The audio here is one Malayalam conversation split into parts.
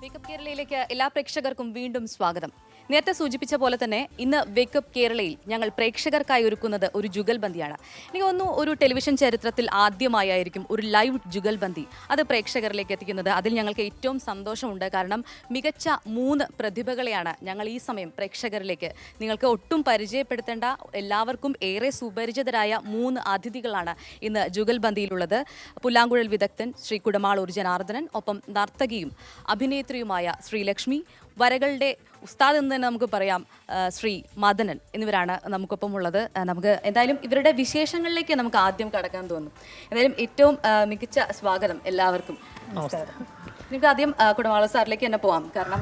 വേക്കപ്പ് കേരളയിലേക്ക് എല്ലാ പ്രേക്ഷകർക്കും വീണ്ടും സ്വാഗതം. നേരത്തെ സൂചിപ്പിച്ച പോലെ തന്നെ ഇന്ന് വേക്കപ്പ് കേരളയിൽ ഞങ്ങൾ പ്രേക്ഷകർക്കായി ഒരുക്കുന്നത് ഒരു ജുഗൽബന്ദിയാണ്. എനിക്ക് തോന്നുന്നു ഒരു ടെലിവിഷൻ ചരിത്രത്തിൽ ആദ്യമായിരിക്കും ഒരു ലൈവ് ജുഗൽബന്ദി അത് പ്രേക്ഷകരിലേക്ക് എത്തിക്കുന്നത്. അതിൽ ഞങ്ങൾക്ക് ഏറ്റവും സന്തോഷമുണ്ട്. കാരണം മികച്ച 3 പ്രതിഭകളെയാണ് ഞങ്ങൾ ഈ സമയം പ്രേക്ഷകരിലേക്ക് നിങ്ങൾക്ക് ഒട്ടും പരിചയപ്പെടുത്തേണ്ട എല്ലാവർക്കും ഏറെ സുപരിചിതരായ 3 അതിഥികളാണ് ഇന്ന് ജുഗൽബന്ദിയിലുള്ളത്. പുല്ലാങ്കുഴൽ വിദഗ്ധൻ ശ്രീ കുടമാളൂർ ജനാർദ്ദനൻ, ഒപ്പം നർത്തകിയും അഭിനേത്രിയുമായ ശ്രീലക്ഷ്മി, വരകളുടെ ഉസ്താദ് എന്ന് തന്നെ നമുക്ക് പറയാം ശ്രീ മദനൻ എന്നിവരാണ് നമുക്കൊപ്പം ഉള്ളത്. നമുക്ക് എന്തായാലും ഇവരുടെ വിശേഷങ്ങളിലേക്ക് നമുക്ക് ആദ്യം കടക്കാൻ തോന്നും. എന്തായാലും ഏറ്റവും മികച്ച സ്വാഗതം എല്ലാവർക്കും. നിങ്ങൾക്ക് ആദ്യം കുടമാളൂർ സാറിലേക്ക് തന്നെ പോവാം. കാരണം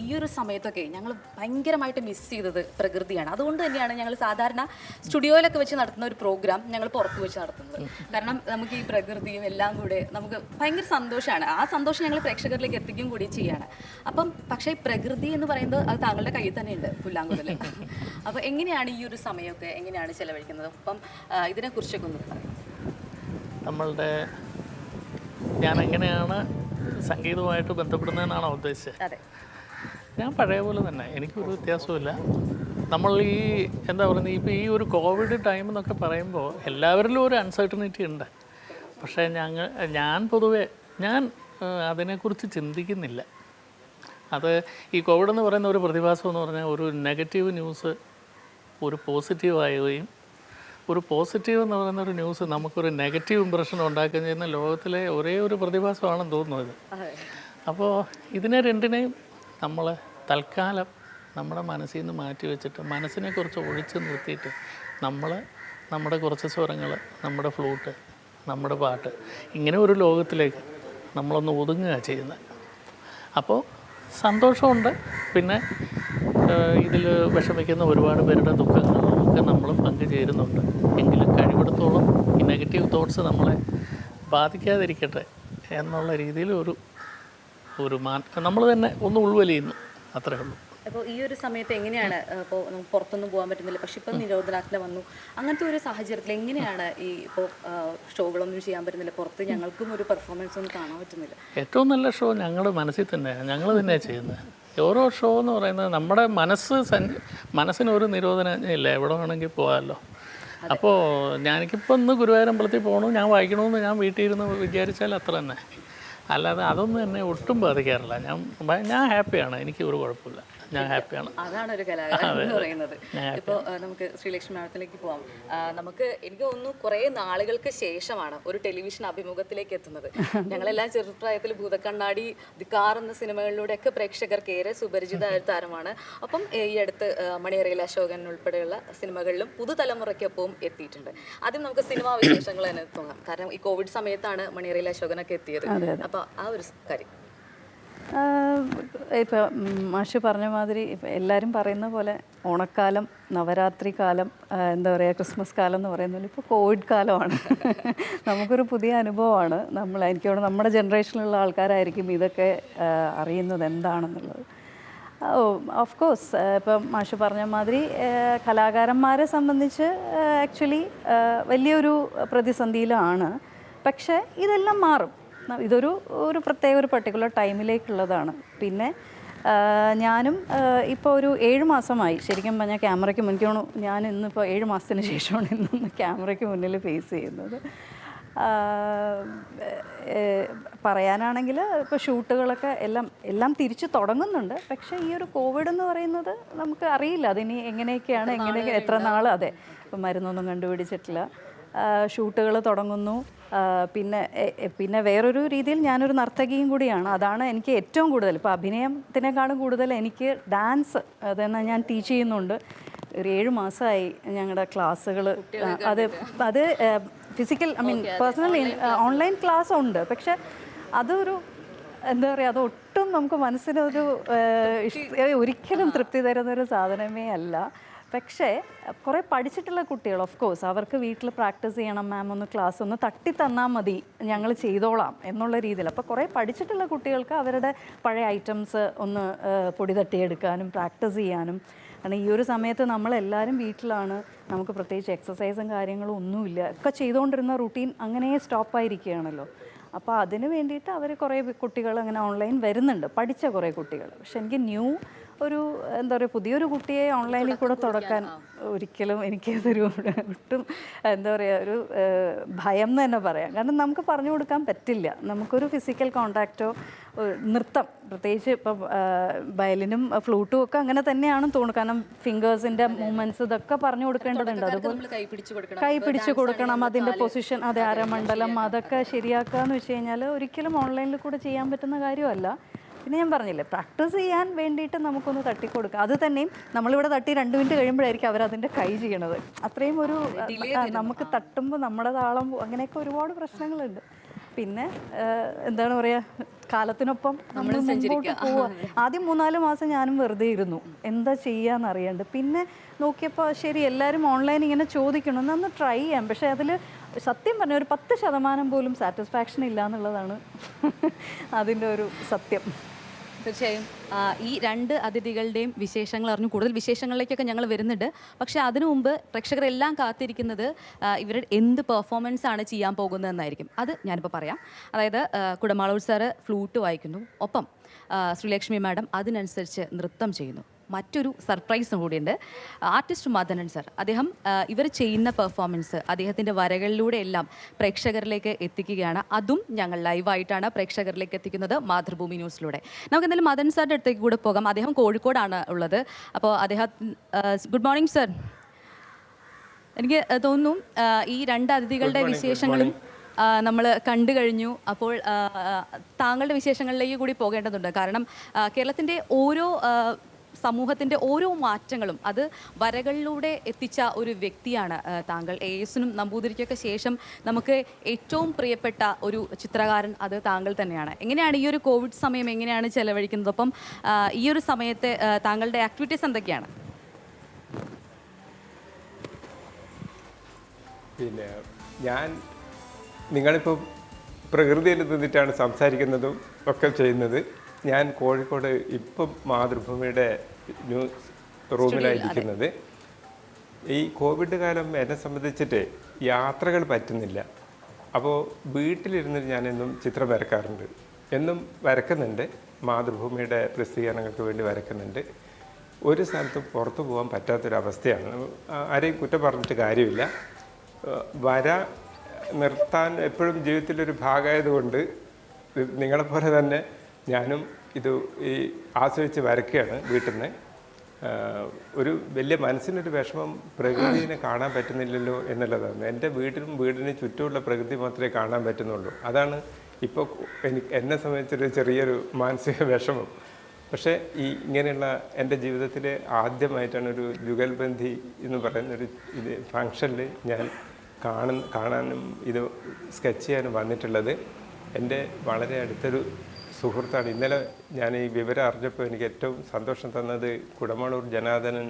ഈ ഒരു സമയത്തൊക്കെ ഞങ്ങൾ ഭയങ്കരമായിട്ട് മിസ് ചെയ്തത് പ്രകൃതിയാണ്. അതുകൊണ്ട് തന്നെയാണ് ഞങ്ങൾ സാധാരണ സ്റ്റുഡിയോയിലൊക്കെ വെച്ച് നടത്തുന്ന ഒരു പ്രോഗ്രാം ഞങ്ങൾ പുറത്ത് വെച്ച് നടത്തുന്നത്. കാരണം നമുക്ക് ഈ പ്രകൃതിയും എല്ലാം കൂടെ നമുക്ക് ഭയങ്കര സന്തോഷമാണ്. ആ സന്തോഷം ഞങ്ങൾ പ്രേക്ഷകരിലേക്ക് എത്തിക്കും കൂടി ചെയ്യാണ്. അപ്പം പക്ഷേ പ്രകൃതി എന്ന് പറയുന്നത് അത് താങ്കളുടെ കയ്യിൽ തന്നെയുണ്ട്, പുല്ലാങ്കുഴൽ. അപ്പോൾ എങ്ങനെയാണ് ഈ ഒരു സമയമൊക്കെ എങ്ങനെയാണ് ചെലവഴിക്കുന്നത്? അപ്പം ഇതിനെക്കുറിച്ചൊക്കെ ഒന്ന് പറയാം. നമ്മളുടെ ഞാൻ എങ്ങനെയാണ് സംഗീതവുമായിട്ട് ബന്ധപ്പെടുന്നതെന്നാണോ ഉദ്ദേശിച്ചത്? ഞാൻ പഴയ പോലെ തന്നെ, എനിക്കൊരു വ്യത്യാസമില്ല. നമ്മൾ ഈ എന്താ പറയുന്നത്, ഇപ്പോൾ ഈ ഒരു കോവിഡ് ടൈം എന്നൊക്കെ പറയുമ്പോൾ എല്ലാവരിലും ഒരു അൺസർട്ടനിറ്റി ഉണ്ട്. പക്ഷേ ഞാൻ പൊതുവെ അതിനെക്കുറിച്ച് ചിന്തിക്കുന്നില്ല. അത് ഈ കോവിഡ് എന്ന് പറയുന്ന ഒരു പ്രതിഭാസം എന്ന് പറഞ്ഞാൽ ഒരു നെഗറ്റീവ് ന്യൂസ് ഒരു പോസിറ്റീവാവുകയും ഒരു പോസിറ്റീവ് എന്ന് പറയുന്ന ഒരു ന്യൂസ് നമുക്കൊരു നെഗറ്റീവ് ഇമ്പ്രഷൻ ഉണ്ടാക്കുകയും ചെയ്യുന്ന ലോകത്തിലെ ഒരേ ഒരു പ്രതിഭാസമാണെന്ന് തോന്നുന്നത്. അപ്പോൾ ഇതിനെ രണ്ടിനെയും നമ്മൾ തൽക്കാലം നമ്മുടെ മനസ്സിൽ നിന്ന് മാറ്റി വെച്ചിട്ട് മനസ്സിനെ കുറച്ച് ഒഴിച്ച് നിർത്തിയിട്ട് നമ്മുടെ കുറച്ച് സ്വരങ്ങൾ, നമ്മുടെ ഫ്ലൂട്ട്, നമ്മുടെ പാട്ട്, ഇങ്ങനെ ഒരു ലോകത്തിലേക്ക് നമ്മളൊന്ന് ഒതുങ്ങുക ചെയ്യുന്നത്. അപ്പോൾ സന്തോഷമുണ്ട്. പിന്നെ ഇതിൽ വിഷമിക്കുന്ന ഒരുപാട് പേരുടെ ദുഃഖങ്ങളിലൊക്കെ നമ്മൾ പങ്കുചേരുന്നുണ്ട്. എങ്കിലും കഴിവിടത്തോളം ഈ നെഗറ്റീവ് തോട്ട്സ് നമ്മളെ ബാധിക്കാതിരിക്കട്ടെ എന്നുള്ള രീതിയിൽ ഒരു നമ്മൾ തന്നെ ഒന്ന് ഉൾവലിയുന്നു, അത്രേ ഉള്ളൂ. അപ്പോൾ ഈ ഒരു സമയത്ത് എങ്ങനെയാണ്, ഇപ്പോൾ നമുക്ക് പുറത്തൊന്നും പോകാൻ പറ്റുന്നില്ല, പക്ഷെ ഇപ്പം നിരോധനാജ്ഞ വന്നു, അങ്ങനത്തെ ഒരു സാഹചര്യത്തിൽ എങ്ങനെയാണ് ഈ ഇപ്പോൾ ഷോകളൊന്നും ചെയ്യാൻ പറ്റുന്നില്ല, പുറത്ത് ഞങ്ങൾക്കും ഒരു പെർഫോമൻസ് ഒന്നും കാണാൻ പറ്റുന്നില്ല? ഏറ്റവും നല്ല ഷോ ഞങ്ങളുടെ മനസ്സിൽ തന്നെയാണ്, ഞങ്ങൾ തന്നെയാണ് ചെയ്യുന്നത്. ഓരോ ഷോ എന്ന് പറയുന്നത് നമ്മുടെ മനസ്സിനൊരു നിരോധനാജ്ഞയില്ല, എവിടെ വേണമെങ്കിൽ പോകാമല്ലോ. അപ്പോൾ ഞാനിപ്പോൾ ഇന്ന് ഗുരുവായൂരമ്പലത്തിൽ പോകണം, ഞാൻ വായിക്കണമെന്ന് ഞാൻ വീട്ടിൽ ഇരുന്ന് വിചാരിച്ചാൽ അത്ര തന്നെ. അല്ലാതെ അതൊന്നും എന്നെ ഒട്ടും ബാധിക്കാറില്ല. ഞാൻ ഹാപ്പിയാണ്, എനിക്ക് ഒരു കുഴപ്പമില്ല, ഞാൻ ഹാപ്പിയാണ്. അതാണ് ഒരു കലാകാരൻ എന്ന് പറയുന്നത്. ഇപ്പോൾ നമുക്ക് ശ്രീലക്ഷ്മി മാഡത്തിലേക്ക് പോവാം. എനിക്ക് തോന്നുന്നു കുറേ നാളുകൾക്ക് ശേഷമാണ് ഒരു ടെലിവിഷൻ അഭിമുഖത്തിലേക്ക് എത്തുന്നത്. ഞങ്ങളെല്ലാം ചെറുപ്രായത്തിൽ ഭൂതക്കണ്ണാടി, ധിക്കാർ എന്ന സിനിമകളിലൂടെയൊക്കെ പ്രേക്ഷകർക്ക് ഏറെ സുപരിചിതമായ താരമാണ്. അപ്പം ഈ അടുത്ത് മണിയറയിൽ അശോകൻ ഉൾപ്പെടെയുള്ള സിനിമകളിലും പുതുതലമുറയ്ക്കൊപ്പവും എത്തിയിട്ടുണ്ട്. ആദ്യം നമുക്ക് സിനിമാ വിശേഷങ്ങൾ തന്നെ തോന്നാം. കാരണം ഈ കോവിഡ് സമയത്താണ് മണിയറയിൽ അശോകനൊക്കെ എത്തിയത്. അപ്പോൾ ആ ഒരു കാര്യം ഇപ്പം മാഷ് പറഞ്ഞ മാതിരി ഇപ്പം എല്ലാവരും പറയുന്ന പോലെ ഓണക്കാലം, നവരാത്രി കാലം, എന്താ പറയുക, ക്രിസ്മസ് കാലം എന്ന് പറയുന്ന പോലെ ഇപ്പോൾ കോവിഡ് കാലമാണ്. നമുക്കൊരു പുതിയ അനുഭവമാണ്. എനിക്ക് തോന്നുന്നു നമ്മുടെ ജനറേഷനിലുള്ള ആൾക്കാരായിരിക്കും ഇതൊക്കെ അറിയുന്നത് എന്താണെന്നുള്ളത്. ഓഫ് കോഴ്സ് ഇപ്പം മാഷ് പറഞ്ഞ മാതിരി കലാകാരന്മാരെ സംബന്ധിച്ച് ആക്ച്വലി വലിയൊരു പ്രതിസന്ധിയിലാണ്. പക്ഷേ ഇതെല്ലാം മാറും. ഇതൊരു ഒരു പർട്ടിക്കുലർ ടൈമിലേക്കുള്ളതാണ്. പിന്നെ ഞാനും ഇപ്പോൾ ഒരു 7 മാസമായി ശരിക്കും പറഞ്ഞാൽ ക്യാമറയ്ക്ക് മുന്നിൽ. ഞാൻ ഇന്നിപ്പോൾ 7 മാസത്തിന് ശേഷമാണ് ഇന്നൊന്ന് ക്യാമറയ്ക്ക് മുന്നിൽ ഫേസ് ചെയ്യുന്നത്. പറയാനാണെങ്കിൽ ഇപ്പോൾ ഷൂട്ടുകളൊക്കെ എല്ലാം തിരിച്ച് തുടങ്ങുന്നുണ്ട്. പക്ഷേ ഈ ഒരു കോവിഡ് എന്ന് പറയുന്നത് നമുക്ക് അറിയില്ല അതിനി എങ്ങനെയൊക്കെയാണ്, എത്ര നാൾ. അതെ, ഇപ്പം മരുന്നൊന്നും കണ്ടുപിടിച്ചിട്ടില്ല. ഷൂട്ടുകൾ തുടങ്ങുന്നു. പിന്നെ വേറൊരു രീതിയിൽ ഞാനൊരു നർത്തകിയും കൂടിയാണ്. അതാണ് എനിക്ക് ഏറ്റവും കൂടുതൽ, ഇപ്പോൾ അഭിനയത്തിനേക്കാളും കൂടുതൽ എനിക്ക് ഡാൻസ് അതെന്നാൽ ഞാൻ ടീച്ച് ചെയ്യുന്നുണ്ട്. ഒരു 7 മാസമായി ഞങ്ങളുടെ ക്ലാസ്സുകൾ. അത് ഫിസിക്കൽ പേഴ്സണലി ഓൺലൈൻ ക്ലാസ് ഉണ്ട്. പക്ഷെ അതൊരു എന്താ പറയുക, അത് ഒട്ടും നമുക്ക് മനസ്സിനൊരു ഒരിക്കലും തൃപ്തി തരുന്നൊരു സാധനമേ അല്ല. പക്ഷേ കുറേ പഠിച്ചിട്ടുള്ള കുട്ടികൾ, ഓഫ് കോഴ്സ് അവർക്ക് വീട്ടിൽ പ്രാക്ടീസ് ചെയ്യണം, മാം ഒന്ന് ക്ലാസ് ഒന്ന് തട്ടി തന്നാൽ മതി, ഞങ്ങൾ ചെയ്തോളാം എന്നുള്ള രീതിയിൽ. അപ്പോൾ കുറേ പഠിച്ചിട്ടുള്ള കുട്ടികൾക്ക് അവരുടെ പഴയ ഐറ്റംസ് ഒന്ന് പൊടി തട്ടിയെടുക്കാനും പ്രാക്ടീസ് ചെയ്യാനും. കാരണം ഈ ഒരു സമയത്ത് നമ്മളെല്ലാവരും വീട്ടിലാണ്, നമുക്ക് പ്രത്യേകിച്ച് എക്സസൈസും കാര്യങ്ങളും ഒന്നുമില്ല. ഒക്കെ ചെയ്തുകൊണ്ടിരുന്ന റുട്ടീൻ അങ്ങനെ സ്റ്റോപ്പായിരിക്കുകയാണല്ലോ. അപ്പോൾ അതിന് വേണ്ടിയിട്ട് അവർ കുറേ കുട്ടികൾ അങ്ങനെ ഓൺലൈൻ വരുന്നുണ്ട്, പഠിച്ച കുറേ കുട്ടികൾ. പക്ഷെ എനിക്ക് ഒരു എന്താ പറയുക, പുതിയൊരു കുട്ടിയെ ഓൺലൈനിൽ കൂടെ തുടക്കാൻ ഒരിക്കലും എനിക്കതൊരു ഒട്ടും എന്താ പറയുക, ഒരു ഭയം എന്ന് തന്നെ പറയാം. കാരണം നമുക്ക് പറഞ്ഞു കൊടുക്കാൻ പറ്റില്ല. നമുക്കൊരു ഫിസിക്കൽ കോണ്ടാക്റ്റോ നൃത്തം, പ്രത്യേകിച്ച് ഇപ്പം വയലിനും ഫ്ലൂട്ടും ഒക്കെ അങ്ങനെ തന്നെയാണെന്ന് തോന്നുന്നു. കാരണം ഫിംഗേഴ്സിൻ്റെ മൂവ്മെൻറ്റ്സ് ഇതൊക്കെ പറഞ്ഞു കൊടുക്കേണ്ടതുണ്ട്. അതുപോലെ കൈ പിടിച്ചു കൊടുക്കണം, അതിൻ്റെ പൊസിഷൻ, അതെ, അരമണ്ഡലം, അതൊക്കെ ശരിയാക്കുക എന്ന് വെച്ച് കഴിഞ്ഞാൽ ഒരിക്കലും ഓൺലൈനിൽ കൂടെ ചെയ്യാൻ പറ്റുന്ന കാര്യമല്ല. പിന്നെ ഞാൻ പറഞ്ഞില്ലേ, പ്രാക്ടീസ് ചെയ്യാൻ വേണ്ടിയിട്ട് നമുക്കൊന്ന് തട്ടിക്കൊടുക്കാം. അത് തന്നെയും നമ്മളിവിടെ തട്ടി 2 മിനിറ്റ് കഴിയുമ്പോഴായിരിക്കും അവരതിൻ്റെ കൈ ചെയ്യണത്. അത്രയും ഒരു നമുക്ക് തട്ടുമ്പോൾ നമ്മുടെ താളം, അങ്ങനെയൊക്കെ ഒരുപാട് പ്രശ്നങ്ങളുണ്ട്. പിന്നെ എന്താണ് പറയുക, കാലത്തിനൊപ്പം നമ്മൾ മുമ്പോട്ട് പോവുക. ആദ്യം 3-4 മാസം ഞാനും വെറുതെ ഇരുന്നു, എന്താ ചെയ്യാന്ന് അറിയാണ്ട്. പിന്നെ നോക്കിയപ്പോൾ ശരി, എല്ലാവരും ഓൺലൈൻ ഇങ്ങനെ ചോദിക്കണം, എന്നൊന്ന് ട്രൈ ചെയ്യാം. പക്ഷേ അതിൽ സത്യം പറഞ്ഞാൽ ഒരു 10% പോലും സാറ്റിസ്ഫാക്ഷൻ ഇല്ല എന്നുള്ളതാണ് അതിൻ്റെ ഒരു സത്യം. തീർച്ചയായും ഈ 2 അതിഥികളുടെയും വിശേഷങ്ങൾ അറിഞ്ഞു കൂടുതൽ വിശേഷങ്ങളിലേക്കൊക്കെ ഞങ്ങൾ വരുന്നുണ്ട്. പക്ഷേ അതിനു മുമ്പ് പ്രേക്ഷകരെല്ലാം കാത്തിരിക്കുന്നത് ഇവരുടെ എന്ത് പെർഫോമൻസ് ആണ് ചെയ്യാൻ പോകുന്നതെന്നായിരിക്കും. അത് ഞാനിപ്പോൾ പറയാം. അതായത് കുടമാളൂർ സാറ് ഫ്ലൂട്ട് വായിക്കുന്നു, ഒപ്പം ശ്രീലക്ഷ്മി മാഡം അതിനനുസരിച്ച് നൃത്തം ചെയ്യുന്നു. മറ്റൊരു സർപ്രൈസും കൂടിയുണ്ട്. ആർട്ടിസ്റ്റ് മദനൻ സർ, അദ്ദേഹം ഇവർ ചെയ്യുന്ന പെർഫോമൻസ് അദ്ദേഹത്തിൻ്റെ വരകളിലൂടെ എല്ലാം പ്രേക്ഷകരിലേക്ക് എത്തിക്കുകയാണ്. അതും ഞങ്ങൾ ലൈവായിട്ടാണ് പ്രേക്ഷകരിലേക്ക് എത്തിക്കുന്നത് മാതൃഭൂമി ന്യൂസിലൂടെ. നമുക്ക് എന്തായാലും മദൻ സാറിൻ്റെ അടുത്തേക്ക് കൂടെ പോകാം. അദ്ദേഹം കോഴിക്കോടാണ് ഉള്ളത്. അപ്പോൾ അദ്ദേഹം ഗുഡ് മോർണിംഗ് സർ. എനിക്ക് തോന്നുന്നു ഈ 2 അതിഥികളുടെ വിശേഷങ്ങളും നമ്മൾ കണ്ടു കഴിഞ്ഞു. അപ്പോൾ താങ്കളുടെ വിശേഷങ്ങളിലേക്ക് കൂടി പോകേണ്ടതുണ്ട്. കാരണം കേരളത്തിൻ്റെ സമൂഹത്തിൻ്റെ ഓരോ മാറ്റങ്ങളും അത് വരകളിലൂടെ എത്തിച്ച ഒരു വ്യക്തിയാണ് താങ്കൾ. ASനും നമ്പൂതിരിക്കൊക്കെ ശേഷം നമുക്ക് ഏറ്റവും പ്രിയപ്പെട്ട ഒരു ചിത്രകാരൻ അത് താങ്കൾ തന്നെയാണ്. എങ്ങനെയാണ് ഈ ഒരു കോവിഡ് സമയം എങ്ങനെയാണ് ചെലവഴിക്കുന്നത്? അപ്പം ഈ ഒരു സമയത്തെ താങ്കളുടെ ആക്ടിവിറ്റീസ് എന്തൊക്കെയാണ്? പിന്നെ നിങ്ങളിപ്പോൾ പ്രകൃതിയിൽ നിന്നിട്ടാണ് സംസാരിക്കുന്നതും ഒക്കെ ചെയ്യുന്നത്. ഞാൻ കോഴിക്കോട് ഇപ്പം മാതൃഭൂമിയുടെ ന്യൂസ് റൂമിലായിരിക്കുന്നത്. ഈ കോവിഡ് കാലം എന്നെ സംബന്ധിച്ചിട്ട് യാത്രകൾ പറ്റുന്നില്ല. അപ്പോൾ വീട്ടിലിരുന്ന് ഞാനെന്നും ചിത്രം വരക്കാറുണ്ട്, എന്നും വരക്കുന്നുണ്ട്. മാതൃഭൂമിയുടെ പ്രസിദ്ധീകരണങ്ങൾക്ക് വേണ്ടി വരക്കുന്നുണ്ട്. ഒരു സ്ഥലത്തും പുറത്തു പോകാൻ പറ്റാത്തൊരവസ്ഥയാണ്. ആരെയും കുറ്റം പറഞ്ഞിട്ട് കാര്യമില്ല. നിർത്താൻ എപ്പോഴും ജീവിതത്തിലൊരു ഭാഗമായതുകൊണ്ട് നിങ്ങളെപ്പോലെ തന്നെ ഞാനും ഈ ആസ്വദിച്ച് വരയ്ക്കുകയാണ് വീട്ടിൽ നിന്ന്. ഒരു വലിയ മനസ്സിനൊരു വിഷമം പ്രകൃതിയെ കാണാൻ പറ്റുന്നില്ലല്ലോ എന്നുള്ളതാണ്. എൻ്റെ വീടിന് ചുറ്റുമുള്ള പ്രകൃതി മാത്രമേ കാണാൻ പറ്റുന്നുള്ളൂ. അതാണ് ഇപ്പോൾ എന്നെ സംബന്ധിച്ചൊരു ചെറിയൊരു മാനസിക വിഷമം. പക്ഷേ ഇങ്ങനെയുള്ള എൻ്റെ ജീവിതത്തിൽ ആദ്യമായിട്ടാണ് ഒരു ജുഗൽബന്ദി എന്ന് പറയുന്നൊരു ഫങ്ഷനിൽ ഞാൻ കാണാനും ഇത് സ്കെച്ച് ചെയ്യാനും വന്നിട്ടുള്ളത്. എൻ്റെ വളരെ അടുത്തൊരു സുഹൃത്താണ്. ഇന്നലെ ഞാൻ ഈ വിവരം അറിഞ്ഞപ്പോൾ എനിക്ക് ഏറ്റവും സന്തോഷം തന്നത് കുടമാളൂർ ജനാർദ്ദനൻ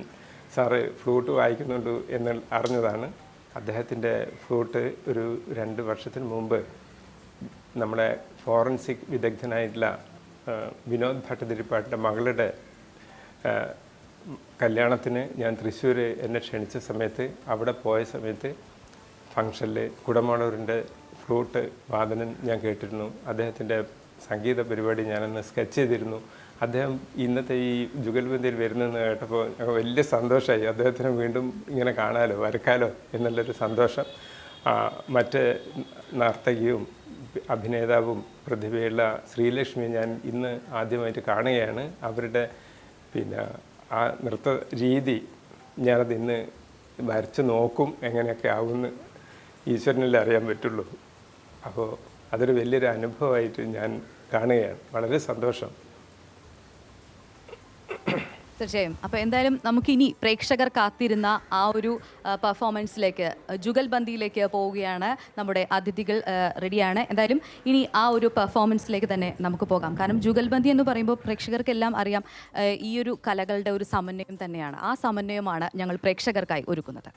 സാറ് ഫ്ലൂട്ട് വായിക്കുന്നുണ്ട് എന്ന് അറിഞ്ഞതാണ്. അദ്ദേഹത്തിൻ്റെ ഫ്ലൂട്ട് ഒരു 2 വർഷത്തിന് മുമ്പ് നമ്മുടെ ഫോറൻസിക് വിദഗ്ധനായിട്ടുള്ള വിനോദ് ഭട്ടതിരിപ്പാട്ടിൻ്റെ മകളുടെ കല്യാണത്തിന് ഞാൻ തൃശ്ശൂർ എന്നെ ക്ഷണിച്ച സമയത്ത് അവിടെ പോയ സമയത്ത് ഫങ്ഷനിൽ കുടമാളൂരിൻ്റെ ഫ്ലൂട്ട് വാദനം ഞാൻ കേട്ടിരുന്നു. അദ്ദേഹത്തിൻ്റെ സംഗീത പരിപാടി ഞാനന്ന് സ്കെച്ച് ചെയ്തിരുന്നു. അദ്ദേഹം ഇന്നത്തെ ഈ ജുഗൽബന്ദിയിൽ വരുന്നതെന്ന് കേട്ടപ്പോൾ ഞങ്ങൾ വലിയ സന്തോഷമായി. അദ്ദേഹത്തിന് വീണ്ടും ഇങ്ങനെ കാണാലോ, വരക്കാലോ എന്നുള്ളൊരു സന്തോഷം. മറ്റ് നർത്തകിയും അഭിനേതാവും പ്രതിഭയുള്ള ശ്രീലക്ഷ്മി ഞാൻ ഇന്ന് ആദ്യമായിട്ട് കാണുകയാണ്. അവരുടെ ആ നൃത്ത രീതി ഞാനത് ഇന്ന് വരച്ച് നോക്കും, എങ്ങനെയൊക്കെ ആവുമെന്ന് ഈശ്വരനല്ലേ അറിയാൻ പറ്റുള്ളൂ. അപ്പോൾ അതൊരു വലിയൊരു അനുഭവമായിട്ട് ഞാൻ കാണുകയാണ്. വളരെ സന്തോഷം. തീർച്ചയായും. അപ്പോൾ എന്തായാലും നമുക്കിനി പ്രേക്ഷകർ കാത്തിരുന്ന ആ ഒരു പെർഫോമൻസിലേക്ക്, ജുഗൽബന്ദിയിലേക്ക് പോവുകയാണ്. നമ്മുടെ അതിഥികൾ റെഡിയാണ്. എന്തായാലും ഇനി ആ ഒരു പെർഫോമൻസിലേക്ക് തന്നെ നമുക്ക് പോകാം. കാരണം ജുഗൽബന്ദി എന്ന് പറയുമ്പോൾ പ്രേക്ഷകർക്കെല്ലാം അറിയാം ഈ ഒരു കലകളുടെ ഒരു സമന്വയം തന്നെയാണ്. ആ സമന്വയമാണ് ഞങ്ങൾ പ്രേക്ഷകർക്കായി ഒരുക്കുന്നത്.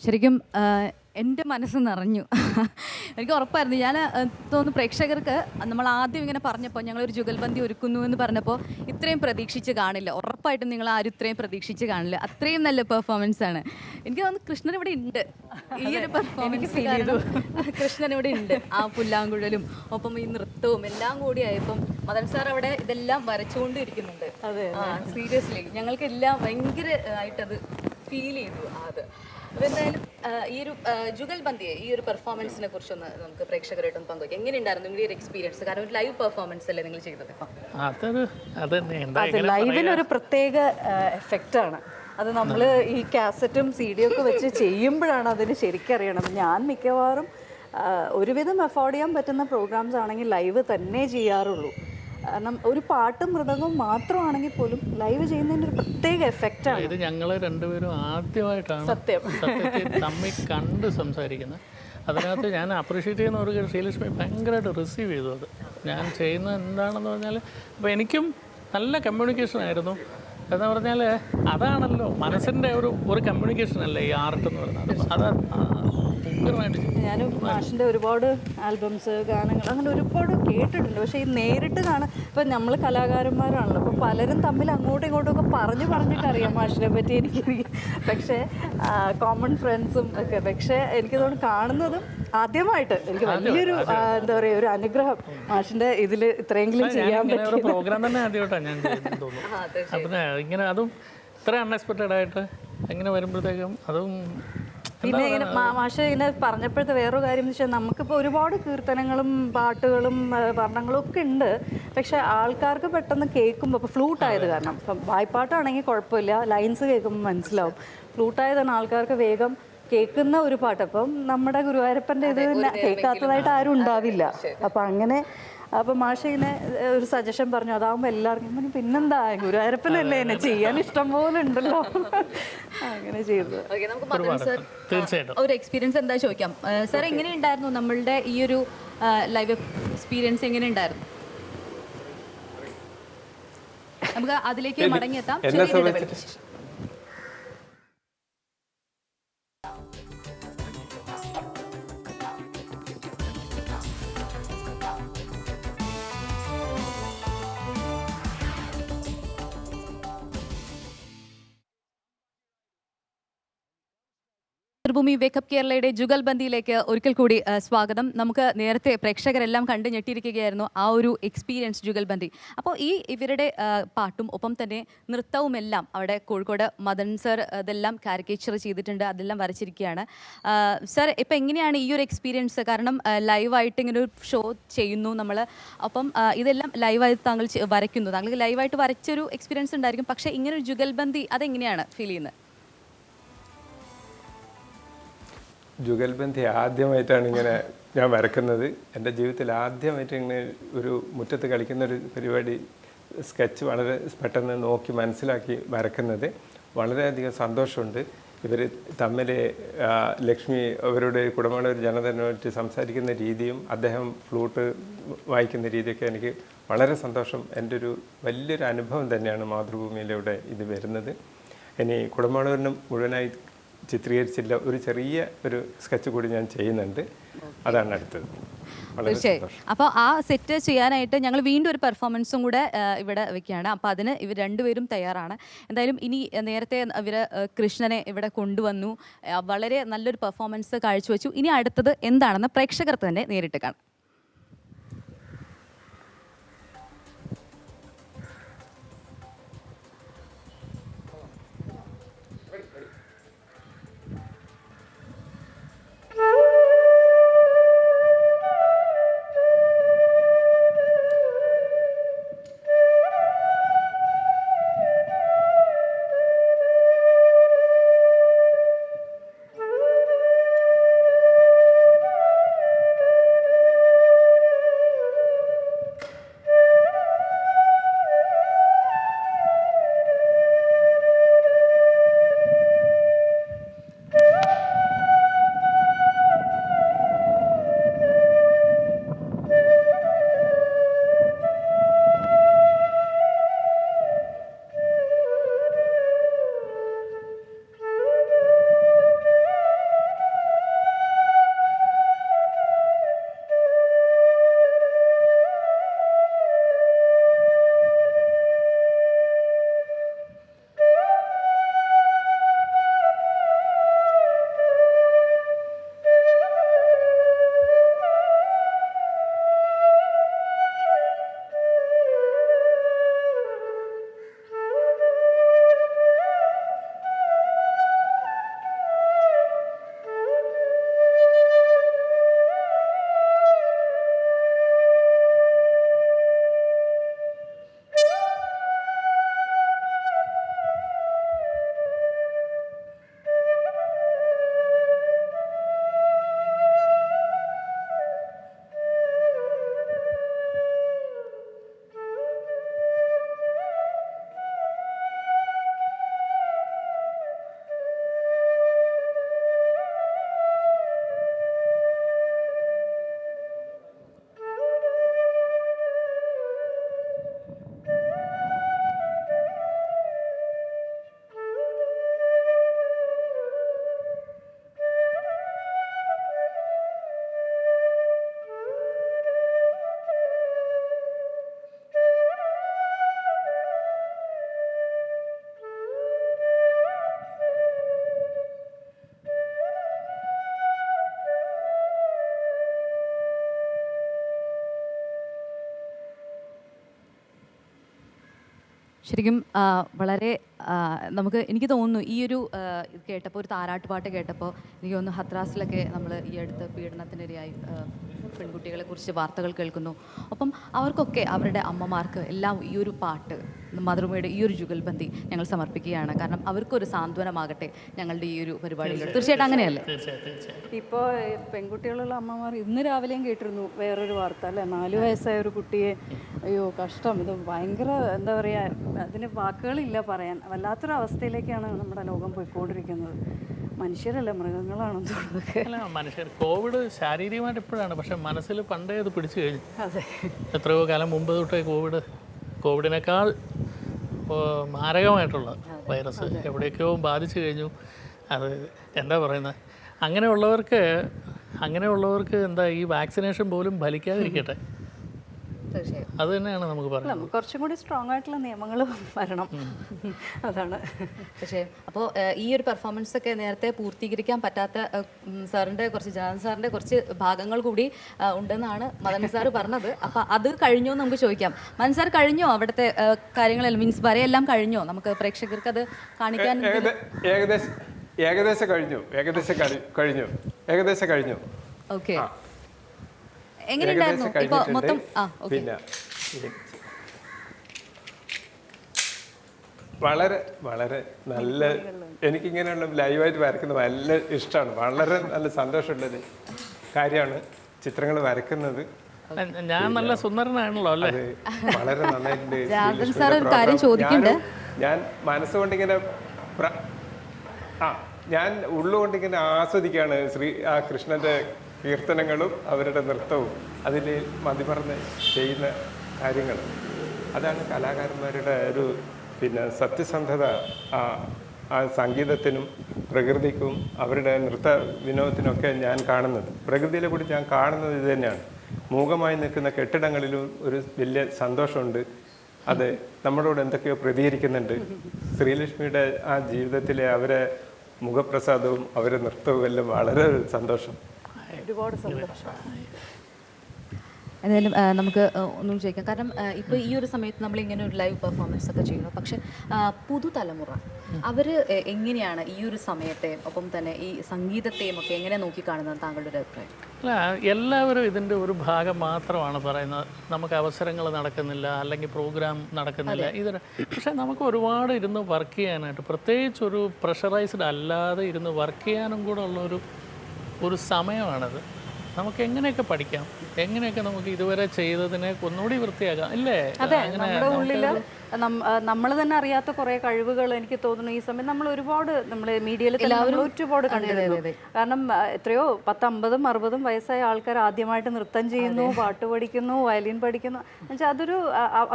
ശരിക്കും എൻ്റെ മനസ്സ് നിറഞ്ഞു. എനിക്ക് ഉറപ്പായിരുന്നു. ഞാൻ തോന്നുന്നു പ്രേക്ഷകർക്ക് നമ്മൾ ആദ്യം ഇങ്ങനെ പറഞ്ഞപ്പോൾ ഞങ്ങളൊരു ജുഗൽബന്ദി ഒരുക്കുന്നു എന്ന് പറഞ്ഞപ്പോൾ ഇത്രയും പ്രതീക്ഷിച്ച് കാണില്ല. ഉറപ്പായിട്ടും നിങ്ങൾ ആരും ഇത്രയും പ്രതീക്ഷിച്ച് കാണില്ല. അത്രയും നല്ല പെർഫോമൻസ് ആണ്. എനിക്ക് തോന്നുന്നു കൃഷ്ണൻ ഇവിടെ ഉണ്ട്. ഈ ഒരു പെർഫോമൻസ് കൃഷ്ണൻ ഇവിടെ ഉണ്ട്. ആ പുല്ലാങ്കുഴലും ഒപ്പം ഈ നൃത്തവും എല്ലാം കൂടി ആയപ്പം മദൻ സാർ അവിടെ ഇതെല്ലാം വരച്ചുകൊണ്ടിരിക്കുന്നുണ്ട്. സീരിയസ്ലി ഞങ്ങൾക്കെല്ലാം ഭയങ്കര ആയിട്ടത് ഫീൽ ചെയ്തു. അത് അപ്പോൾ എന്തായാലും ഈ ഒരു ജുഗൽബന്ദിയെ ഈ ഒരു പെർഫോമൻസിനെ കുറിച്ചൊന്ന് നമുക്ക് പ്രേക്ഷകരായിട്ടൊന്ന് പങ്കുവയ്ക്കാം. എങ്ങനെയുണ്ടായിരുന്നു നിങ്ങളുടെ ഒരു എക്സ്പീരിയൻസ്? കാരണം ഒരു ലൈവ് പെർഫോമൻസ് അല്ലേ നിങ്ങൾ ചെയ്തത്? അത് ലൈവിനൊരു പ്രത്യേക എഫക്റ്റാണ്. അത് നമ്മൾ ഈ കാസറ്റും സി ഡി ഒക്കെ വെച്ച് ചെയ്യുമ്പോഴാണ് അതിന് ശരിക്കും അറിയണം. ഞാൻ മിക്കവാറും ഒരുവിധം അഫോർഡ് ചെയ്യാൻ പറ്റുന്ന പ്രോഗ്രാംസ് ആണെങ്കിൽ ലൈവ് തന്നെ ചെയ്യാറുള്ളൂ. കാരണം ഒരു പാട്ടും മൃദംഗവും മാത്രമാണെങ്കിൽ പോലും ലൈവ് ചെയ്യുന്നതിൻ്റെ ഒരു പ്രത്യേക എഫക്റ്റാണ്. ഇത് ഞങ്ങൾ രണ്ടുപേരും ആദ്യമായിട്ടാണ് സത്യത്തിൽ തമ്മിൽ കണ്ട് സംസാരിക്കുന്നത്. അതിനകത്ത് ഞാൻ അപ്രീഷിയേറ്റ് ചെയ്യുന്ന ഒരു ശ്രീലക്ഷ്മി ഭയങ്കരമായിട്ട് റിസീവ് ചെയ്തു. അത് ഞാൻ ചെയ്യുന്നത് എന്താണെന്ന് പറഞ്ഞാൽ അപ്പോൾ എനിക്കും നല്ല കമ്മ്യൂണിക്കേഷൻ ആയിരുന്നു. എന്ന് പറഞ്ഞാൽ അതാണല്ലോ മനസ്സിൻ്റെ ഒരു കമ്മ്യൂണിക്കേഷൻ അല്ലേ ഈ ആർട്ട് എന്ന് പറയുന്നത്. അത് ഞാൻ മാഷിൻ്റെ ഒരുപാട് ആൽബംസ് ഗാനങ്ങൾ അങ്ങനെ ഒരുപാട് കേട്ടിട്ടുണ്ട്. പക്ഷേ ഈ നേരിട്ട് കാണാൻ ഇപ്പം നമ്മൾ കലാകാരന്മാരാണല്ലോ, അപ്പോൾ പലരും തമ്മിൽ അങ്ങോട്ടും ഇങ്ങോട്ടും ഒക്കെ പറഞ്ഞിട്ടറിയാം മാഷിനെ പറ്റി എനിക്ക്. പക്ഷേ കോമൺ ഫ്രണ്ട്സും ഒക്കെ. പക്ഷേ എനിക്ക് തോന്നുന്നു കാണുന്നതും ആദ്യമായിട്ട് എനിക്ക് വലിയൊരു എന്താ പറയുക ഒരു അനുഗ്രഹം മാഷിൻ്റെ ഇതിൽ ഇത്രയെങ്കിലും ചെയ്യാൻ പറ്റും. പ്രോഗ്രാം തന്നെ ആദ്യമായിട്ടാണ് ഞാൻ ചെയ്യുന്നത് തോന്നുന്നു. അപ്പം ഇങ്ങനെ അതും ഇത്ര അൺഎക്സ്പെക്റ്റഡ് ആയിട്ട് ഇങ്ങനെ വരുമ്പോഴത്തേക്കും അതും പിന്നെ ഇങ്ങനെ മാഷ് ഇങ്ങനെ പറഞ്ഞപ്പോഴത്തെ വേറൊരു കാര്യം എന്ന് വെച്ചാൽ നമുക്കിപ്പോൾ ഒരുപാട് കീർത്തനങ്ങളും പാട്ടുകളും വർണ്ണങ്ങളും ഒക്കെ ഉണ്ട്. പക്ഷേ ആൾക്കാർക്ക് പെട്ടെന്ന് കേൾക്കുമ്പോൾ ഇപ്പോൾ ഫ്ലൂട്ടായത് കാരണം ഇപ്പം വായ്പാട്ടാണെങ്കിൽ കുഴപ്പമില്ല, ലൈൻസ് കേൾക്കുമ്പോൾ മനസ്സിലാവും. ഫ്ലൂട്ടായതാണ് ആൾക്കാർക്ക് വേഗം കേൾക്കുന്ന ഒരു പാട്ട്. അപ്പം നമ്മുടെ ഗുരുവായൂരപ്പൻ്റെ ഇത് കേൾക്കാത്തതായിട്ട് ആരും ഉണ്ടാവില്ല. അപ്പം അങ്ങനെ അപ്പം മാഷ് ഇങ്ങനെ ഒരു സജഷൻ പറഞ്ഞു. അതാകുമ്പോൾ എല്ലാവർക്കും പിന്നെന്താ ഗുരുവായൂരപ്പനല്ലേ എന്നെ ചെയ്യാൻ ഇഷ്ടം പോലെ ഉണ്ടല്ലോ, അങ്ങനെ ചെയ്തത്. തീർച്ചയായിട്ടും ഒരു എക്സ്പീരിയൻസ് എന്താ ചോദിക്കാം സാർ, എങ്ങനെയുണ്ടായിരുന്നു നമ്മളുടെ ഈ ഒരു ലൈവ് എക്സ്പീരിയൻസ്? എങ്ങനെയുണ്ടായിരുന്നു? നമുക്ക് അതിലേക്ക് മടങ്ങിയെത്താം. മാതൃഭൂമി വേക്കപ്പ് കേരളയുടെ ജുഗൽബന്ദിയിലേക്ക് ഒരിക്കൽ കൂടി സ്വാഗതം. നമുക്ക് നേരത്തെ പ്രേക്ഷകരെല്ലാം കണ്ട് ഞെട്ടിയിരിക്കുകയായിരുന്നു ആ ഒരു എക്സ്പീരിയൻസ് ജുഗൽബന്ദി. അപ്പോൾ ഇവരുടെ പാട്ടും ഒപ്പം തന്നെ നൃത്തവും എല്ലാം അവിടെ കോഴിക്കോട് മദൻ സർ അതെല്ലാം കാരിക്കേച്ചർ ചെയ്തിട്ടുണ്ട്, അതെല്ലാം വരച്ചിരിക്കുകയാണ്. സർ ഇപ്പം എങ്ങനെയാണ് ഈ ഒരു എക്സ്പീരിയൻസ്? കാരണം ലൈവായിട്ട് ഇങ്ങനെ ഒരു ഷോ ചെയ്യുന്നു നമ്മൾ, അപ്പം ഇതെല്ലാം ലൈവായിട്ട് താങ്കൾ വരയ്ക്കുന്നു, താങ്കൾക്ക് ലൈവായിട്ട് വരച്ചൊരു എക്സ്പീരിയൻസ് ഉണ്ടായിരിക്കും. പക്ഷേ ഇങ്ങനൊരു ജുഗൽബന്ദി അതെങ്ങനെയാണ് ഫീൽ ചെയ്യുന്നത്? ജുഗൽബന്ദി ആദ്യമായിട്ടാണ് ഇങ്ങനെ ഞാൻ വരക്കുന്നത്. എൻ്റെ ജീവിതത്തിൽ ആദ്യമായിട്ട് ഇങ്ങനെ ഒരു മുറ്റത്ത് കളിക്കുന്ന ഒരു പരിപാടി സ്കെച്ച് വളരെ പെട്ടെന്ന് നോക്കി മനസ്സിലാക്കി വരക്കുന്നത്. വളരെയധികം സന്തോഷമുണ്ട്. ഇവർ തമ്മിൽ ലക്ഷ്മി അവരുടെ കുടുംബങ്ങളുടെ ജനതനുമായിട്ട് സംസാരിക്കുന്ന രീതിയും അദ്ദേഹം ഫ്ലൂട്ട് വായിക്കുന്ന രീതിയൊക്കെ എനിക്ക് വളരെ സന്തോഷം. എൻ്റെ ഒരു വലിയൊരു അനുഭവം തന്നെയാണ് മാതൃഭൂമിയിലൂടെ ഇത് വരുന്നത്. ഇനി കുടുംബാണൂരിനും മുഴുവനായി ചിത്രീകരിച്ചില്ല, ഒരു ചെറിയ ഒരു സ്കെച്ച് കൂടി ഞാൻ ചെയ്യുന്നുണ്ട്. അതാണ് അടുത്തത്. തീർച്ചയായും. അപ്പോൾ ആ സെറ്റ് ചെയ്യാനായിട്ട് ഞങ്ങൾ വീണ്ടും ഒരു പെർഫോമൻസും കൂടെ ഇവിടെ വെക്കുകയാണ്. അപ്പോൾ അതിന് ഇവർ രണ്ടുപേരും തയ്യാറാണ്. എന്തായാലും ഇനി നേരത്തെ ഇവർ കൃഷ്ണനെ ഇവിടെ കൊണ്ടുവന്നു, വളരെ നല്ലൊരു പെർഫോമൻസ് കാഴ്ചവെച്ചു. ഇനി അടുത്തത് എന്താണെന്ന് പ്രേക്ഷകർ തന്നെ നേരിട്ട് കാണാം. ശരിക്കും വളരെ എനിക്ക് തോന്നുന്നു ഈ ഒരു ഇത് കേട്ടപ്പോൾ, ഒരു താരാട്ടുപാട്ട് കേട്ടപ്പോൾ എനിക്ക് തോന്നുന്നു ഹത്രാസിലൊക്കെ നമ്മൾ ഈ അടുത്ത് പീഡനത്തിനിരയായി പെൺകുട്ടികളെ കുറിച്ച് വാർത്തകൾ കേൾക്കുന്നു. ഒപ്പം അവർക്കൊക്കെ അവരുടെ അമ്മമാർക്ക് എല്ലാം ഈ ഒരു പാട്ട്, മാതൃഭൂമിയുടെ ഈ ഒരു ജുഗൽബന്ദി ഞങ്ങൾ സമർപ്പിക്കുകയാണ്. കാരണം അവർക്കൊരു സാന്ത്വനമാകട്ടെ ഞങ്ങളുടെ ഈ ഒരു പരിപാടിയിൽ. തീർച്ചയായിട്ടും അങ്ങനെയല്ലേ? ഇപ്പോൾ പെൺകുട്ടികളുള്ള അമ്മമാർ ഇന്ന് രാവിലെയും കേട്ടിരുന്നു വേറൊരു വാർത്ത അല്ലേ, 4 വയസ്സായ ഒരു കുട്ടിയെ, അയ്യോ കഷ്ടം, ഇത് ഭയങ്കര എന്താ പറയുക, അതിന് വാക്കുകളില്ല പറയാൻ. വല്ലാത്തൊരു അവസ്ഥയിലേക്കാണ് നമ്മുടെ ലോകം പോയിക്കൊണ്ടിരിക്കുന്നത്. മനുഷ്യരല്ല, മൃഗങ്ങളാണെന്ന് തോന്നുന്നത്. അല്ല, മനുഷ്യർ കോവിഡ് ശാരീരികമായിട്ട് ഇപ്പോഴാണ്, പക്ഷെ മനസ്സിൽ പണ്ടേ അത് പിടിച്ചു കഴിഞ്ഞു. അതെ, എത്രയോ കാലം മുമ്പ് തൊട്ടേ കോവിഡിനേക്കാൾ മാരകമായിട്ടുള്ള വൈറസ് എവിടേക്കോ ബാധിച്ചു കഴിഞ്ഞു. അത് എന്താ പറയുന്നത്, അങ്ങനെയുള്ളവർക്ക് എന്താ ഈ വാക്സിനേഷൻ പോലും ഫലിക്കാതിരിക്കട്ടെ. തീർച്ചയായും അത് തന്നെയാണ് നമുക്ക് പറയുന്നത്. കുറച്ചും കൂടി സ്ട്രോങ് ആയിട്ടുള്ള നിയമങ്ങൾ വരണം, അതാണ്. പക്ഷേ അപ്പോൾ ഈ ഒരു പെർഫോമൻസ് ഒക്കെ നേരത്തെ പൂർത്തീകരിക്കാൻ പറ്റാത്ത സാറിൻ്റെ ജനാർദ്ദൻ സാറിൻ്റെ കുറച്ച് ഭാഗങ്ങൾ കൂടി ഉണ്ടെന്നാണ് മദൻ സാർ പറഞ്ഞത്. അപ്പോൾ അത് കഴിഞ്ഞോ എന്ന് നമുക്ക് ചോദിക്കാം. മദൻ സാർ, കഴിഞ്ഞോ അവിടുത്തെ കാര്യങ്ങളെല്ലാം, മീൻസ് വരെയെല്ലാം കഴിഞ്ഞോ? നമുക്ക് പ്രേക്ഷകർക്ക് അത് കാണിക്കാൻ ഏകദേശം കഴിഞ്ഞു. ഓക്കെ, എങ്ങനെയുണ്ടായിരുന്നു ഇപ്പോൾ മൊത്തം? പിന്നെ വളരെ വളരെ നല്ല, എനിക്കിങ്ങനെയുള്ള ലൈവായിട്ട് വരയ്ക്കുന്നത് നല്ല ഇഷ്ടമാണ്. വളരെ നല്ല സന്തോഷമുള്ളൊരു കാര്യമാണ് ചിത്രങ്ങൾ വരയ്ക്കുന്നത്. ഞാൻ നല്ല സുന്ദരനാണല്ലോ അല്ലേ? വളരെ നന്നായിട്ടുണ്ട്. ഞാൻ മനസ്സുകൊണ്ടിങ്ങനെ ഞാൻ ഉള്ളുകൊണ്ടിങ്ങനെ ആസ്വദിക്കുകയാണ് ആ കൃഷ്ണന്റെ കീർത്തനങ്ങളും അവരുടെ നൃത്തവും അതിൽ മതിമറന്ന് ചെയ്യുന്ന കാര്യങ്ങൾ. അതാണ് കലാകാരന്മാരുടെ ഒരു സത്യസന്ധത. ആ സംഗീതത്തിനും പ്രകൃതിക്കും അവരുടെ നൃത്ത വിനോദത്തിനൊക്കെ ഞാൻ കാണുന്നത്, പ്രകൃതിയിലെ കൂടി ഞാൻ കാണുന്നത് ഇത് തന്നെയാണ്. മൂകമായി നിൽക്കുന്ന കെട്ടിടങ്ങളിലും ഒരു വലിയ സന്തോഷമുണ്ട്. അത് നമ്മളോട് എന്തൊക്കെയോ പ്രതികരിക്കുന്നുണ്ട്. ശ്രീലക്ഷ്മിയുടെ ആ ജീവിതത്തിലെ അവരെ മുഖപ്രസാദവും അവരുടെ നൃത്തവും എല്ലാം വളരെ സന്തോഷം. ഒരുപാട് സന്തോഷം. എന്തായാലും നമുക്ക് ഒന്നും ചോദിക്കാം. കാരണം ഇപ്പോൾ ഈ ഒരു സമയത്ത് നമ്മളിങ്ങനെ ഒരു ലൈവ് പെർഫോമൻസ് ഒക്കെ ചെയ്യുന്നു. പക്ഷെ പുതുതലമുറ അവർ എങ്ങനെയാണ് ഈ ഒരു സമയത്തെ, ഒപ്പം തന്നെ ഈ സംഗീതത്തെയും ഒക്കെ എങ്ങനെ നോക്കിക്കാണുന്നത് താങ്കളുടെ ഒരു അഭിപ്രായം? അല്ല, എല്ലാവരും ഇതിൻ്റെ ഒരു ഭാഗം മാത്രമാണ് പറയുന്നത്. നമുക്ക് അവസരങ്ങൾ നടക്കുന്നില്ല, അല്ലെങ്കിൽ പ്രോഗ്രാം നടക്കുന്നില്ല, പക്ഷേ നമുക്ക് ഒരുപാട് ഇരുന്ന് വർക്ക് ചെയ്യാനായിട്ട്, പ്രത്യേകിച്ച് ഒരു പ്രഷറൈസ്ഡ് അല്ലാതെ ഇരുന്ന് വർക്ക് ചെയ്യാനും കൂടെ ഉള്ളൊരു സമയമാണത്. നമുക്ക് എങ്ങനെയൊക്കെ പഠിക്കാം, എങ്ങനെയൊക്കെ നമുക്ക് ഇതുവരെ ചെയ്തതിനെ ഒന്നുകൂടി വൃത്തിയാക്കാം, ഇല്ലേ? അതെ, നമ്മുടെ ഉള്ളിൽ നമ്മൾ തന്നെ അറിയാത്ത കുറേ കഴിവുകൾ എനിക്ക് തോന്നുന്നു ഈ സമയം നമ്മൾ മീഡിയയിൽ ഒരുപാട് കണ്ടിരുന്നു. കാരണം എത്രയോ 50, 60 വയസ്സായ ആൾക്കാർ ആദ്യമായിട്ട് നൃത്തം ചെയ്യുന്നു, പാട്ട് പഠിക്കുന്നു, വയലിൻ പഠിക്കുന്നു. എന്നുവെച്ചാൽ അതൊരു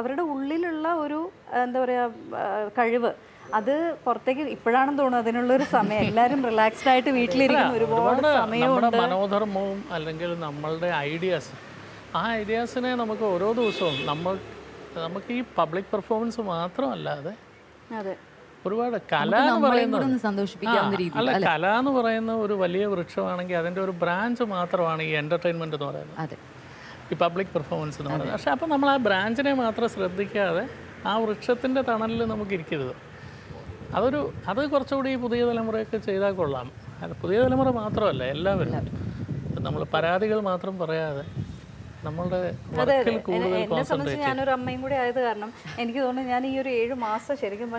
അവരുടെ ഉള്ളിലുള്ള ഒരു എന്താ പറയുക കഴിവ്. അത് പുറത്തേക്ക് ഇപ്പോഴാണെന്ന് തോന്നുന്നു അതിനുള്ളൊരു സമയം. എല്ലാവരും റിലാക്സ്ഡ് ആയിട്ട് വീട്ടിലിരിക്കുന്ന ഒരുപാട് സമയമുണ്ട്. മനോധർമ്മവും അല്ലെങ്കിൽ നമ്മളുടെ ഐഡിയാസിനെ നമുക്ക് ഓരോ ദിവസവും നമുക്ക് ഈ പബ്ലിക് പെർഫോമൻസ് മാത്രമല്ലാതെ ഒരുപാട് കല എന്ന് പറയുന്ന ഒരു വലിയ വൃക്ഷമാണെങ്കിൽ അതിൻ്റെ ഒരു ബ്രാഞ്ച് മാത്രമാണ് ഈ എൻ്റർടൈൻമെൻറ്റ് എന്ന് പറയുന്നത്, ഈ പബ്ലിക് പെർഫോമൻസ് എന്ന് പറയുന്നത്. പക്ഷേ അപ്പോൾ നമ്മൾ ആ ബ്രാഞ്ചിനെ മാത്രം ശ്രദ്ധിക്കാതെ ആ വൃക്ഷത്തിൻ്റെ തണലിൽ നമുക്ക് ഇരിക്കരുത്. അത് കുറച്ചുകൂടി ഈ പുതിയ തലമുറയൊക്കെ ചെയ്താൽ കൊള്ളാം. പുതിയ തലമുറ മാത്രമല്ല, എല്ലാവരും നമ്മൾ പരാതികൾ മാത്രം പറയാതെ നമ്മളുടെ വർക്കിൽ കൂടുതൽ കോൺസെൻട്രേറ്റ്. ഞാനൊരു അമ്മയും കൂടി ആയത് കാരണം എനിക്ക് തോന്നുന്നു ഞാൻ ഈ ഒരു 7 മാസം ശരിക്കും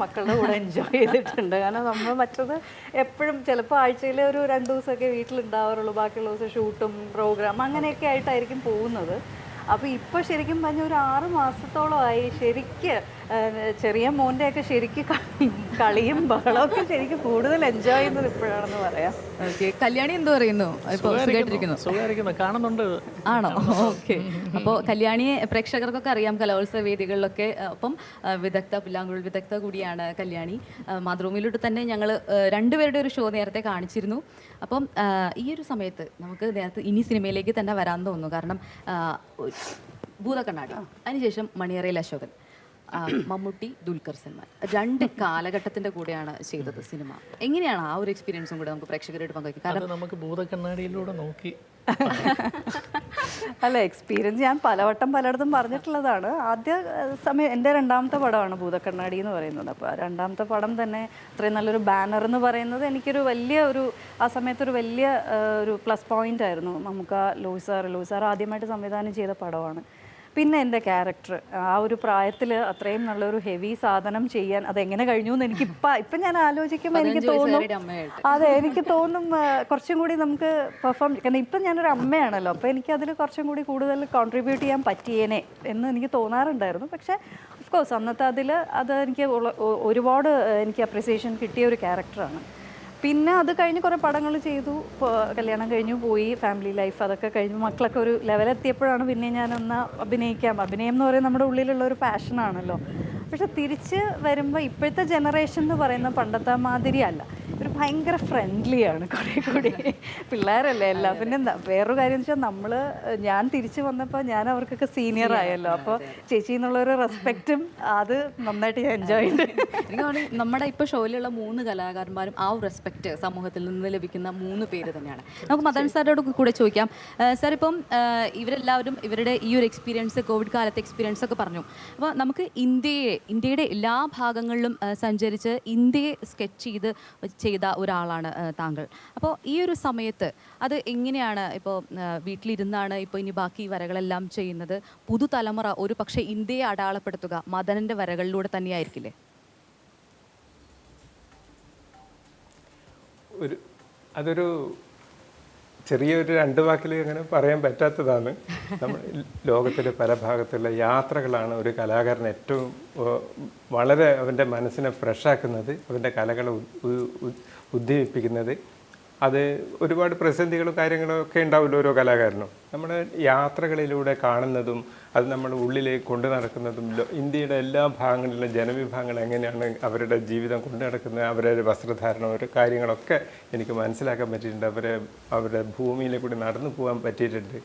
മക്കളുടെ കൂടെ എൻജോയ് ചെയ്തിട്ടുണ്ട്. കാരണം നമ്മൾ മറ്റത് എപ്പോഴും ചിലപ്പോൾ ആഴ്ചയിൽ ഒരു 2 ദിവസമൊക്കെ വീട്ടിലുണ്ടാവാറുള്ളൂ, ബാക്കിയുള്ള ദിവസം ഷൂട്ടും പ്രോഗ്രാം അങ്ങനെയൊക്കെ ആയിട്ടായിരിക്കും പോകുന്നത്. അപ്പോൾ ഇപ്പോൾ ശരിക്കും പറഞ്ഞാൽ ഒരു 6 മാസത്തോളമായി ശരിക്ക് ചെറിയ മോൻ്റെയൊക്കെ ശരിക്കും കളിയും ബഹളമൊക്കെ ശരിക്കും കൂടുതൽ എൻജോയ് ചെയ്യുന്നത് ഇപ്പോഴാണെന്ന് പറയാം. ഓക്കെ, കല്യാണി എന്തോ പറയുന്നു? കാണുന്നുണ്ട്. ആണോ? ഓക്കെ. അപ്പോൾ കല്യാണിയെ പ്രേക്ഷകർക്കൊക്കെ അറിയാം, കലോത്സവ വേദികളിലൊക്കെ. ഒപ്പം പുല്ലാങ്കുഴൽ വിദഗ്ധ കൂടിയാണ് കല്യാണി. മാതൃഭൂമിയിലോട്ട് തന്നെ ഞങ്ങൾ 2 പേരുടെ ഒരു ഷോ നേരത്തെ കാണിച്ചിരുന്നു. അപ്പം ഈ ഒരു സമയത്ത് നമുക്ക് നേരത്തെ ഇനി സിനിമയിലേക്ക് തന്നെ വരാൻ തോന്നുന്നു. കാരണം ഭൂതക്കണ്ണാടി, അതിനുശേഷം മണിയറയിൽ അശോകൻ, മമ്മൂട്ടി, ദുൽഖർ സൽമാൻ, 2 കാലഘട്ടത്തിന്റെ കൂടെയാണ് ചെയ്തത് സിനിമ. എങ്ങനെയാണ് ആ ഒരു എക്സ്പീരിയൻസും കൂടെ നമുക്ക് പ്രേക്ഷകരായിട്ട് പങ്കുവയ്ക്കും? കാരണം നമുക്ക് ഭൂതക്കണ്ണാടിയിലൂടെ നോക്കി അല്ല, എക്സ്പീരിയൻസ് ഞാൻ പലവട്ടം പലയിടത്തും പറഞ്ഞിട്ടുള്ളതാണ്. ആദ്യ സമയം എൻ്റെ രണ്ടാമത്തെ പടമാണ് ഭൂതക്കണ്ണാടി എന്ന് പറയുന്നത്. അപ്പോൾ രണ്ടാമത്തെ പടം തന്നെ അത്രയും നല്ലൊരു ബാനർ എന്ന് പറയുന്നത് എനിക്കൊരു വലിയ ആ സമയത്തൊരു വലിയ ഒരു പ്ലസ് പോയിന്റ് ആയിരുന്നു. നമുക്ക് ലൂയി സാർ ആദ്യമായിട്ട് സംവിധാനം ചെയ്ത പടമാണ്. പിന്നെ എൻ്റെ ക്യാരക്ടർ ആ ഒരു പ്രായത്തിൽ അത്രയും നല്ലൊരു ഹെവി സാധനം ചെയ്യാൻ അതെങ്ങനെ കഴിഞ്ഞു എന്ന് ഇപ്പം ഞാൻ ആലോചിക്കുമ്പോൾ എനിക്ക് തോന്നും, അതെ എനിക്ക് തോന്നും കുറച്ചും കൂടി നമുക്ക് പെർഫോം, കാരണം ഇപ്പം ഞാനൊരു അമ്മയാണല്ലോ, അപ്പോൾ എനിക്കതിൽ കുറച്ചും കൂടി കൂടുതൽ കോൺട്രിബ്യൂട്ട് ചെയ്യാൻ പറ്റിയേനെ എന്ന് എനിക്ക് തോന്നാറുണ്ടായിരുന്നു. പക്ഷേ ഓഫ് കോഴ്സ് അന്നത്തെ അത് എനിക്ക് ഒരുപാട് എനിക്ക് അപ്രിസിയേഷൻ കിട്ടിയ ഒരു ക്യാരക്ടറാണ്. പിന്നെ അത് കഴിഞ്ഞ് കുറേ പടങ്ങൾ ചെയ്തു, കല്യാണം കഴിഞ്ഞു പോയി, ഫാമിലി ലൈഫ് അതൊക്കെ കഴിഞ്ഞു, മക്കളൊക്കെ ഒരു ലെവലെത്തിയപ്പോഴാണ് പിന്നെ ഞാനൊന്ന് അഭിനയം എന്ന് പറയുന്നത് നമ്മുടെ ഉള്ളിലുള്ള ഒരു പാഷനാണല്ലോ. പക്ഷെ തിരിച്ച് വരുമ്പോൾ ഇപ്പോഴത്തെ ജനറേഷൻ എന്ന് പറയുന്ന പണ്ടത്തെ മാതിരി അല്ല, ഒരു ഭയങ്കര ഫ്രണ്ട്ലിയാണ് കുറേ കൂടി. പിള്ളേരല്ലേ എല്ലാം. പിന്നെ വേറൊരു കാര്യം എന്ന് വെച്ചാൽ ഞാൻ തിരിച്ചു വന്നപ്പോൾ ഞാൻ അവർക്കൊക്കെ സീനിയർ ആയല്ലോ, അപ്പോൾ ചേച്ചി എന്നുള്ളൊരു റെസ്പെക്റ്റും അത് നന്നായിട്ട് ഞാൻ എൻജോയ് എനിക്ക് നമ്മുടെ ഇപ്പോൾ ഷോയിലുള്ള 3 കലാകാരന്മാരും ആ ഒരു റെസ്പെക്റ്റ് സമൂഹത്തിൽ നിന്ന് ലഭിക്കുന്ന 3 പേര് തന്നെയാണ്. നമുക്ക് മദൻ സാറിനോട് കൂടെ ചോദിക്കാം. സാർ ഇപ്പം ഇവരെല്ലാവരും ഇവരുടെ ഈ ഒരു എക്സ്പീരിയൻസ്, കോവിഡ് കാലത്തെ എക്സ്പീരിയൻസ് ഒക്കെ പറഞ്ഞു. അപ്പോൾ നമുക്ക് ഇന്ത്യയുടെ എല്ലാ ഭാഗങ്ങളിലും സഞ്ചരിച്ച് ഇന്ത്യയെ സ്കെച്ച് ചെയ്ത ഒരാളാണ് താങ്കൾ. അപ്പോൾ ഈ ഒരു സമയത്ത് അത് എങ്ങനെയാണ്, ഇപ്പോൾ വീട്ടിലിരുന്നാണ് ഇപ്പോൾ ഇനി ബാക്കി വരകളെല്ലാം ചെയ്യുന്നത്, പുതുതലമുറ ഒരു പക്ഷേ ഇന്ത്യയെ അടയാളപ്പെടുത്തുക മദനൻ്റെ വരകളിലൂടെ തന്നെയായിരിക്കില്ലേ? അതൊരു ചെറിയൊരു 2 വാക്കിൽ അങ്ങനെ പറയാൻ പറ്റാത്തതാണ്. നമ്മൾ ലോകത്തിലെ പല ഭാഗത്തുള്ള യാത്രകളാണ് ഒരു കലാകാരൻ ഏറ്റവും വളരെ അവൻ്റെ മനസ്സിനെ ഫ്രഷാക്കുന്നത്, അവൻ്റെ കലകളെ ഉദ്ദീപിപ്പിക്കുന്നത്. അത് ഒരുപാട് പ്രതിസന്ധികളും കാര്യങ്ങളും ഒക്കെ ഉണ്ടാവില്ല ഓരോ കലാകാരനും. നമ്മുടെ യാത്രകളിലൂടെ കാണുന്നതും അത് നമ്മൾ ഉള്ളിലേക്ക് കൊണ്ടു നടക്കുന്നതും ഇന്ത്യയുടെ എല്ലാ ഭാഗങ്ങളിലും ജനവിഭാഗങ്ങൾ എങ്ങനെയാണ് അവരുടെ ജീവിതം കൊണ്ടു നടക്കുന്നത്, അവരുടെ വസ്ത്രധാരണം, ഓരോ കാര്യങ്ങളൊക്കെ എനിക്ക് മനസ്സിലാക്കാൻ പറ്റിയിട്ടുണ്ട്. അവരുടെ ഭൂമിയിലെ കൂടി നടന്നു പോകാൻ പറ്റിയിട്ടുണ്ട്.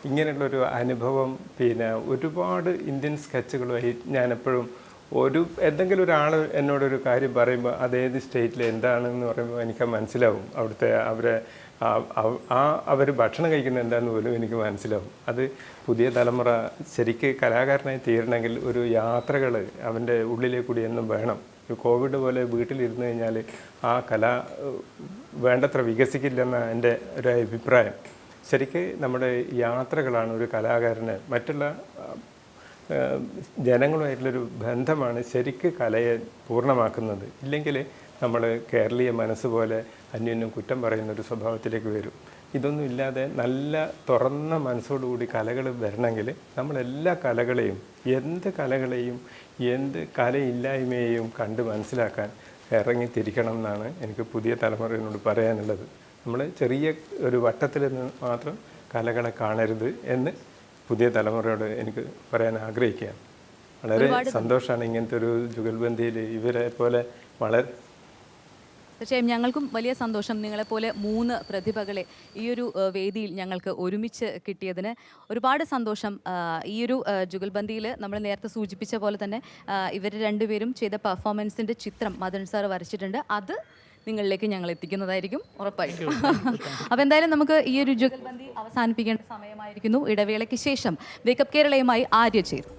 ഇങ്ങനെയുള്ളൊരു അനുഭവം പിന്നെ ഒരുപാട് ഇന്ത്യൻ സ്കെച്ചുകളുമായി ഞാനെപ്പോഴും എന്തെങ്കിലും ഒരാൾ എന്നോടൊരു കാര്യം പറയുമ്പോൾ അതേത് സ്റ്റേറ്റിൽ എന്താണെന്ന് പറയുമ്പോൾ എനിക്ക് മനസ്സിലാവും. അവിടുത്തെ അവർ ഭക്ഷണം കഴിക്കുന്നത് എന്താണെന്ന് പോലും എനിക്ക് മനസ്സിലാവും. അത് പുതിയ തലമുറ ശരിക്ക് കലാകാരനായി തീരണമെങ്കിൽ ഒരു യാത്രകൾ അവൻ്റെ ഉള്ളിലേക്ക് കൂടി എന്നും വേണം. ഒരു കോവിഡ് പോലെ വീട്ടിലിരുന്ന് കഴിഞ്ഞാൽ ആ കല വേണ്ടത്ര വികസിക്കില്ലെന്ന എൻ്റെ ഒരു അഭിപ്രായം. ശരിക്ക് നമ്മുടെ യാത്രകളാണ് ഒരു കലാകാരന് മറ്റുള്ള ജനങ്ങളുമായിട്ടുള്ളൊരു ബന്ധമാണ് ശരിക്ക് കലയെ പൂർണ്ണമാക്കുന്നത്. ഇല്ലെങ്കിൽ നമ്മൾ കേരളീയ മനസ്സ് പോലെ അന്യോന്യം കുറ്റം പറയുന്നൊരു സ്വഭാവത്തിലേക്ക് വരും. ഇതൊന്നും ഇല്ലാതെ നല്ല തുറന്ന മനസ്സോടുകൂടി കലകൾ വരണമെങ്കിൽ നമ്മളെല്ലാ കലകളെയും, എന്ത് കലകളെയും എന്ത് കലയില്ലായ്മയെയും കണ്ട് മനസ്സിലാക്കാൻ ഇറങ്ങിത്തിരിക്കണം എന്നാണ് എനിക്ക് പുതിയ തലമുറയോട് പറയാനുള്ളത്. നമ്മൾ ചെറിയ ഒരു വട്ടത്തിൽ നിന്ന് മാത്രം കലകളെ കാണരുത് എന്ന് പുതിയ തലമുറയോട് എനിക്ക് പറയാൻ ആഗ്രഹിക്കുകയാണ്. വളരെ സന്തോഷമാണ് ഇങ്ങനത്തെ ഒരു ജുഗൽബന്ദിയിൽ ഇവരെ പോലെ വളരെ. തീർച്ചയായും ഞങ്ങൾക്കും വലിയ സന്തോഷം നിങ്ങളെപ്പോലെ 3 പ്രതിഭകളെ ഈ ഒരു വേദിയിൽ ഞങ്ങൾക്ക് ഒരുമിച്ച് കിട്ടിയതിന് ഒരുപാട് സന്തോഷം. ഈ ഒരു ജുഗൽബന്ദിയിൽ നമ്മൾ നേരത്തെ സൂചിപ്പിച്ച പോലെ തന്നെ ഇവർ 2 പേരും ചെയ്ത പെർഫോമൻസിൻ്റെ ചിത്രം മദൻ സാർ വരച്ചിട്ടുണ്ട്. അത് നിങ്ങളിലേക്ക് ഞങ്ങൾ എത്തിക്കുന്നതായിരിക്കും ഉറപ്പായിട്ടും. അപ്പോൾ എന്തായാലും നമുക്ക് ഈ ഒരു ജുഗൽബന്ദി അവസാനിപ്പിക്കേണ്ട സമയമായിരിക്കുന്നു. ഇടവേളയ്ക്ക് ശേഷം വേക്കപ്പ് കേരളയുമായി ആര്യ ചേരും.